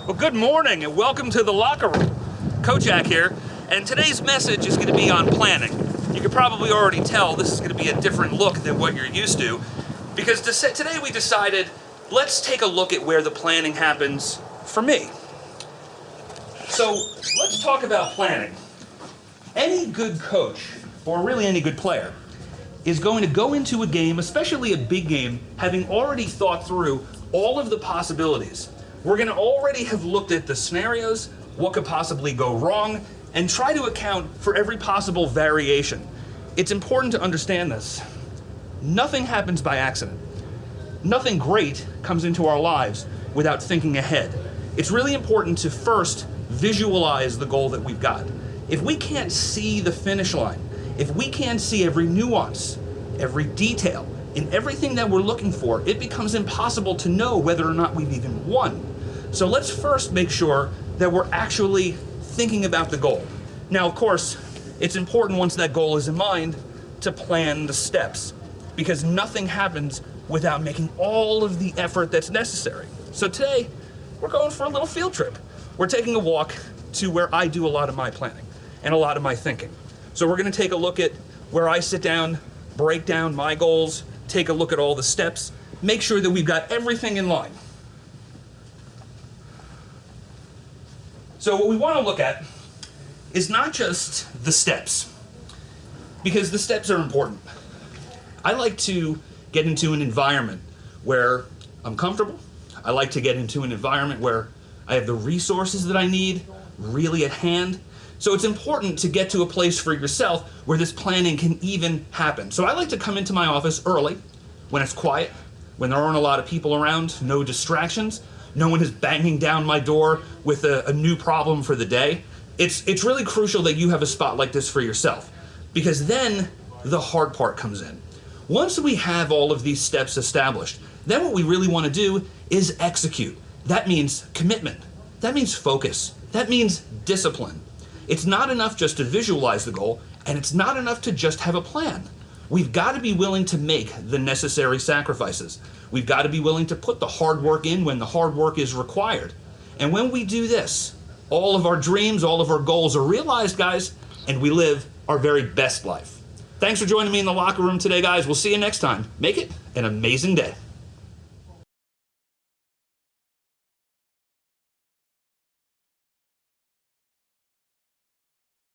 Well, good morning and welcome to the locker room. Coach Jack here, and today's message is going to be on planning. You can probably already tell this is going to be a different look than what you're used to, because today we decided, let's take a look at where the planning happens for me. So let's talk about planning. Any good coach, or really any good player, is going to go into a game, especially a big game, having already thought through all of the possibilities. We're going to already have looked at the scenarios, what could possibly go wrong, and try to account for every possible variation. It's important to understand this. Nothing happens by accident. Nothing great comes into our lives without thinking ahead. It's really important to first visualize the goal that we've got. If we can't see the finish line, if we can't see every nuance, every detail, in everything that we're looking for, it becomes impossible to know whether or not we've even won. So let's first make sure that we're actually thinking about the goal. Now, of course, it's important once that goal is in mind to plan the steps, because nothing happens without making all of the effort that's necessary. So today, we're going for a little field trip. We're taking a walk to where I do a lot of my planning and a lot of my thinking. So we're going to take a look at where I sit down, break down my goals, take a look at all the steps, make sure that we've got everything in line. So what we want to look at is not just the steps, because the steps are important. I like to get into an environment where I'm comfortable. I like to get into an environment where I have the resources that I need really at hand. So it's important to get to a place for yourself where this planning can even happen. So I like to come into my office early, when it's quiet, when there aren't a lot of people around, no distractions, no one is banging down my door with a new problem for the day. It's really crucial that you have a spot like this for yourself, because then the hard part comes in. Once we have all of these steps established, then what we really want to do is execute. That means commitment. That means focus. That means discipline. It's not enough just to visualize the goal, and it's not enough to just have a plan. We've got to be willing to make the necessary sacrifices. We've got to be willing to put the hard work in when the hard work is required. And when we do this, all of our dreams, all of our goals are realized, guys, and we live our very best life. Thanks for joining me in the locker room today, guys. We'll see you next time. Make it an amazing day.